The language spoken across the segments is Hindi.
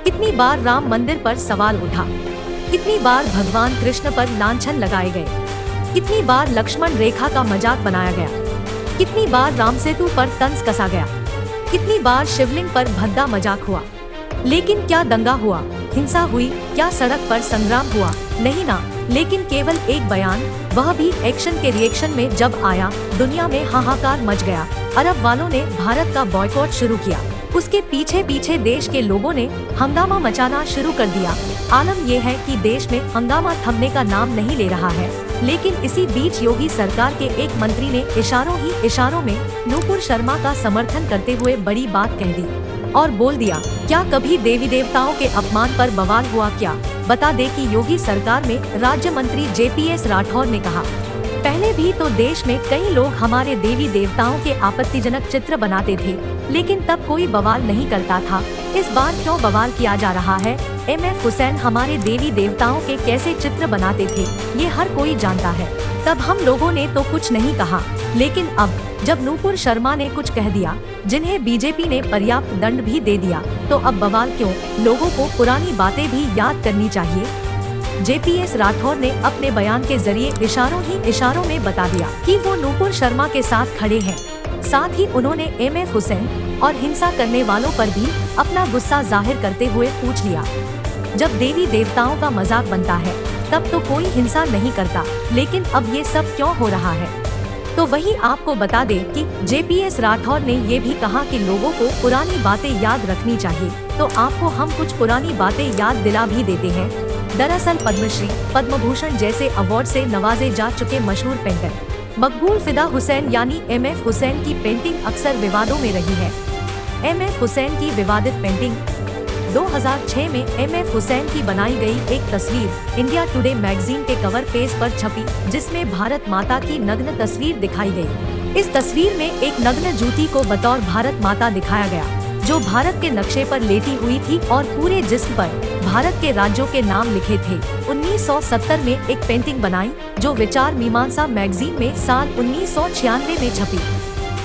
कितनी बार राम मंदिर पर सवाल उठा, कितनी बार भगवान कृष्ण पर लांछन लगाए गए, कितनी बार लक्ष्मण रेखा का मजाक बनाया गया, कितनी बार राम सेतु पर तंज कसा गया, कितनी बार शिवलिंग पर भद्दा मजाक हुआ। लेकिन क्या दंगा हुआ, हिंसा हुई, क्या सड़क पर संग्राम हुआ? नहीं ना। लेकिन केवल एक बयान, वह भी एक्शन के रिएक्शन में जब आया, दुनिया में हाहाकार मच गया। अरब वालों ने भारत का बॉयकॉट शुरू किया। उसके पीछे पीछे देश के लोगों ने हंगामा मचाना शुरू कर दिया। आलम यह है कि देश में हंगामा थमने का नाम नहीं ले रहा है। लेकिन इसी बीच योगी सरकार के एक मंत्री ने इशारों ही इशारों में नूपुर शर्मा का समर्थन करते हुए बड़ी बात कह दी और बोल दिया, क्या कभी देवी देवताओं के अपमान पर बवाल हुआ क्या? बता दे कि योगी सरकार में राज्य मंत्री JPS राठौर ने कहा, पहले भी तो देश में कई लोग हमारे देवी देवताओं के आपत्तिजनक चित्र बनाते थे, लेकिन तब कोई बवाल नहीं करता था। इस बार क्यों बवाल किया जा रहा है? MF हुसैन हमारे देवी देवताओं के कैसे चित्र बनाते थे, ये हर कोई जानता है। तब हम लोगों ने तो कुछ नहीं कहा, लेकिन अब जब नूपुर शर्मा ने कुछ कह दिया, जिन्हें बीजेपी ने पर्याप्त दंड भी दे दिया, तो अब बवाल क्यों? लोगों को पुरानी बातें भी याद करनी चाहिए। JPS राठौर ने अपने बयान के जरिए इशारों ही इशारों में बता दिया कि वो नूपुर शर्मा के साथ खड़े हैं। साथ ही उन्होंने MF हुसैन और हिंसा करने वालों पर भी अपना गुस्सा जाहिर करते हुए पूछ लिया, जब देवी देवताओं का मजाक बनता है तब तो कोई हिंसा नहीं करता, लेकिन अब ये सब क्यों हो रहा है? तो वही आपको बता दें कि JPS राठौर ने ये भी कहा कि लोगों को पुरानी बातें याद रखनी चाहिए। तो आपको हम कुछ पुरानी बातें याद दिला भी देते हैं। दरअसल पद्मश्री, पद्म भूषण जैसे अवार्ड से नवाजे जा चुके मशहूर पेंटर मकबूल फिदा हुसैन यानी MF हुसैन की पेंटिंग अक्सर विवादों में रही है। MF हुसैन की विवादित पेंटिंग 2006 में MF हुसैन की बनाई गई एक तस्वीर इंडिया टुडे मैगजीन के कवर पेज पर छपी, जिसमें भारत माता की नग्न तस्वीर दिखाई गई। इस तस्वीर में एक नग्न जूती को बतौर भारत माता दिखाया गया, जो भारत के नक्शे पर लेटी हुई थी और पूरे जिस्म पर भारत के राज्यों के नाम लिखे थे। 1970 में एक पेंटिंग बनाई, जो विचार मीमांसा मैगजीन में साल 1996 में छपी।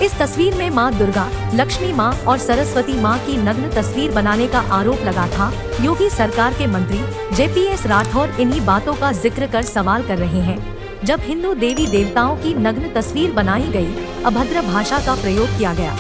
इस तस्वीर में माँ दुर्गा, लक्ष्मी माँ और सरस्वती माँ की नग्न तस्वीर बनाने का आरोप लगा था। योगी सरकार के मंत्री JPS राठौर इन्हीं बातों का जिक्र कर सवाल कर रहे हैं। जब हिंदू देवी देवताओं की नग्न तस्वीर बनाई गई, अभद्र भाषा का प्रयोग किया गया।